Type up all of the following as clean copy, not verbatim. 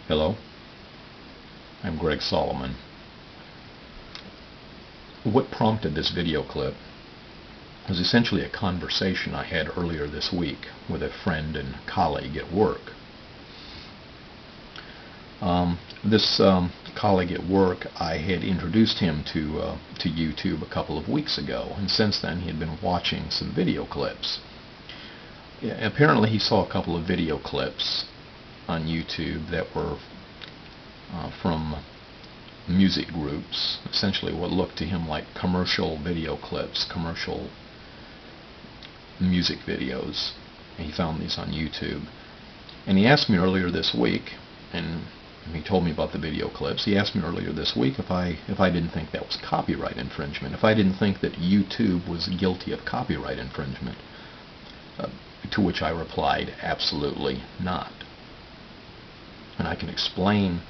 Hello, I'm Greg Solomon. What prompted this video clip was essentially a conversation I had earlier this week with a friend and colleague at work. This colleague at work, I had introduced him to YouTube a couple of weeks ago, and since then he had been watching some video clips. Apparently he saw a couple of video clips on YouTube that were from music groups, essentially what looked to him like commercial video clips, commercial music videos. He found these on YouTube. And he asked me earlier this week, and he told me about the video clips, he asked me earlier this week if I didn't think that was copyright infringement, if I didn't think that YouTube was guilty of copyright infringement. To which I replied, absolutely not. And I can explain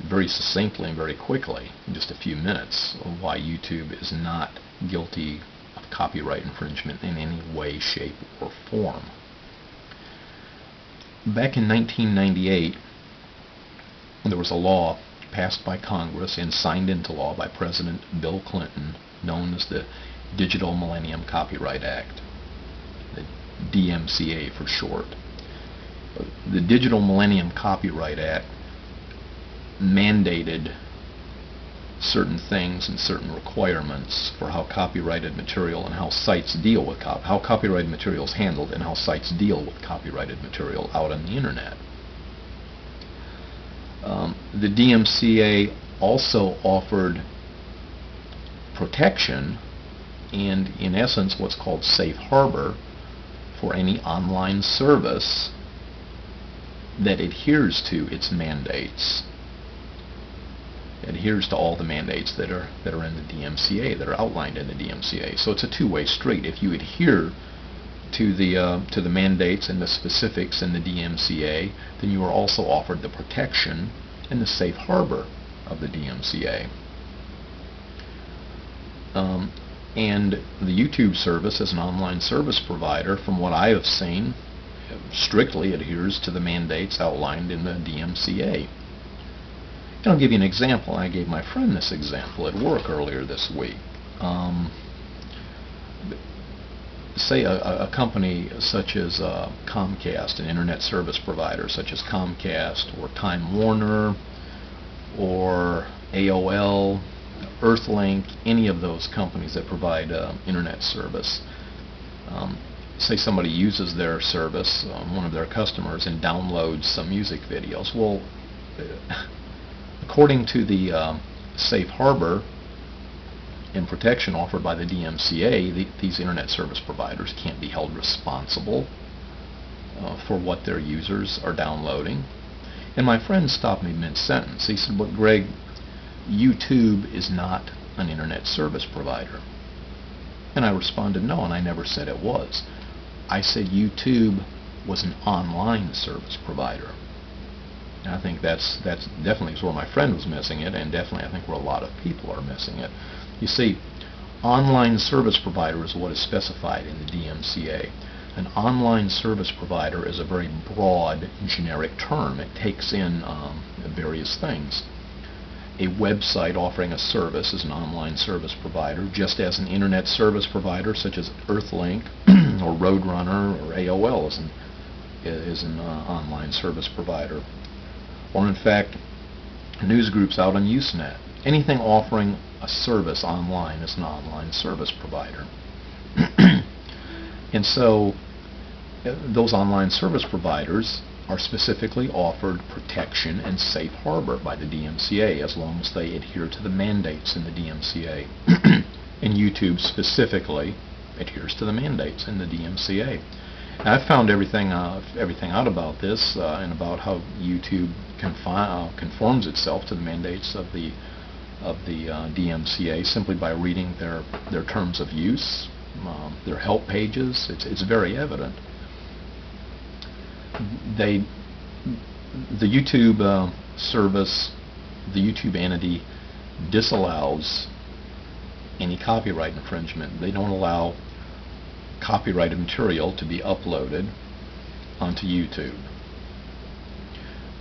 very succinctly and very quickly, in just a few minutes, why YouTube is not guilty of copyright infringement in any way, shape, or form. Back in 1998, there was a law passed by Congress and signed into law by President Bill Clinton, known as the Digital Millennium Copyright Act, the DMCA for short. The Digital Millennium Copyright Act mandated certain things and certain requirements for how copyrighted material and how sites deal with how copyrighted material is handled and how sites deal with copyrighted material out on the internet. The DMCA also offered protection and, in essence, what's called safe harbor for any online service that adheres to its mandates, adheres to all the mandates that are in the DMCA, that are outlined in the DMCA. So it's a two-way street. If you adhere to the mandates and the specifics in the DMCA, then you are also offered the protection and the safe harbor of the DMCA. And the YouTube service, as an online service provider, from what I have seen, strictly adheres to the mandates outlined in the DMCA. And I'll give you an example. I gave my friend this example at work earlier this week. Say a company such as Comcast, an internet service provider such as Comcast or Time Warner or AOL, Earthlink, any of those companies that provide internet service. Say somebody uses their service, one of their customers, and downloads some music videos. Well, according to the safe harbor and protection offered by the DMCA, these internet service providers can't be held responsible for what their users are downloading. And my friend stopped me mid-sentence. He said, "But Greg, YouTube is not an internet service provider." And I responded, "No, and I never said it was. I said YouTube was an online service provider." And I think that's definitely where my friend was missing it, and definitely I think where a lot of people are missing it. You see, online service provider is what is specified in the DMCA. An online service provider is a very broad, generic term. It takes in various things. A website offering a service is an online service provider, just as an internet service provider such as Earthlink or Roadrunner or AOL is an online service provider. Or in fact, news groups out on Usenet. Anything offering a service online is an online service provider. And so those online service providers are specifically offered protection and safe harbor by the DMCA as long as they adhere to the mandates in the DMCA. And YouTube specifically adheres to the mandates in the DMCA. And I've found everything out about this and about how YouTube conforms itself to the mandates of the DMCA simply by reading their terms of use, their help pages. It's very evident. The YouTube service, the YouTube entity, disallows any copyright infringement. They don't allow copyrighted material to be uploaded onto YouTube.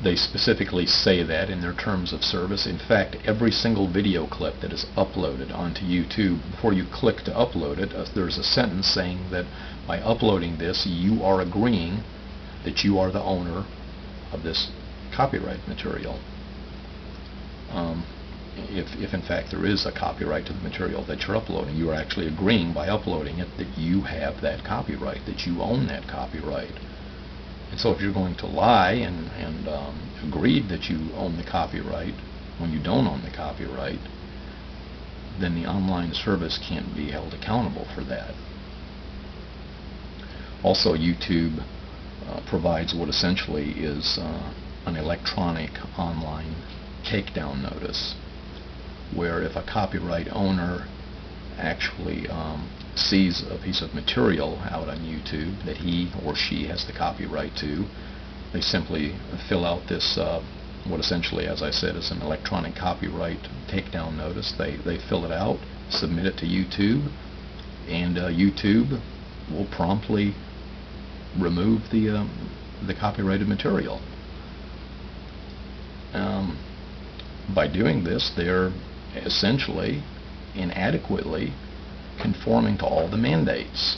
They specifically say that in their terms of service. In fact, every single video clip that is uploaded onto YouTube, before you click to upload it, there's a sentence saying that by uploading this, you are agreeing that you are the owner of this copyright material. If in fact there is a copyright to the material that you're uploading, you are actually agreeing by uploading it that you have that copyright, that you own that copyright. And so if you're going to lie and agree that you own the copyright when you don't own the copyright, then the online service can't be held accountable for that. Also, YouTube provides what essentially is an electronic online takedown notice, where if a copyright owner actually sees a piece of material out on YouTube that he or she has the copyright to, they simply fill out this, what essentially, as I said, is an electronic copyright takedown notice. They fill it out, submit it to YouTube, and YouTube will promptly remove the copyrighted material. By doing this, they're essentially inadequately conforming to all the mandates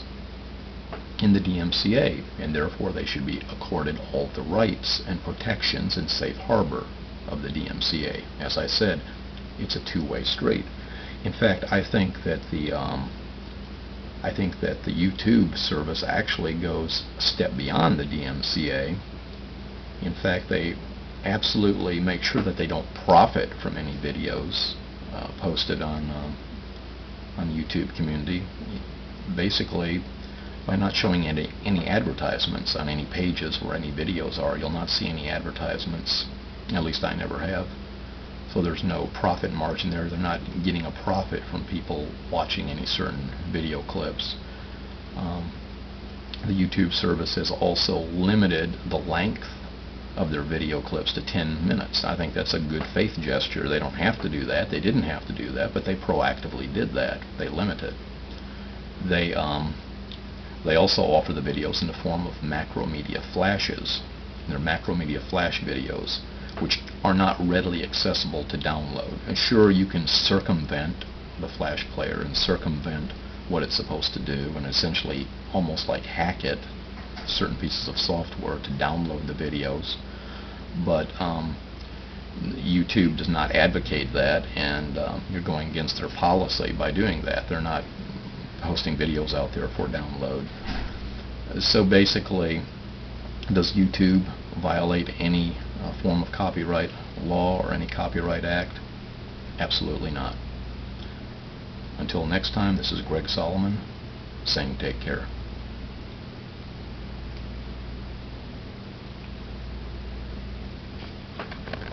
in the DMCA, and therefore they should be accorded all the rights and protections and safe harbor of the DMCA. As I said, it's a two-way street. In fact, I think that the YouTube service actually goes a step beyond the DMCA. In fact, they absolutely make sure that they don't profit from any videos posted on YouTube community. Basically, by not showing any advertisements on any pages where any videos are, you'll not see any advertisements. At least I never have. So there's no profit margin there. They're not getting a profit from people watching any certain video clips. The YouTube service has also limited the length of their video clips to 10 minutes. I think that's a good faith gesture. They don't have to do that. They didn't have to do that, but they proactively did that. They limit it. They also offer the videos in the form of macromedia flashes. They're macromedia flash videos, which are not readily accessible to download. And sure, you can circumvent the flash player and circumvent what it's supposed to do and essentially almost like hack it, certain pieces of software, to download the videos. But YouTube does not advocate that, and you're going against their policy by doing that. They're not posting videos out there for download. So basically, does YouTube violate any form of copyright law or any copyright act? Absolutely not. Until next time, this is Greg Solomon saying take care.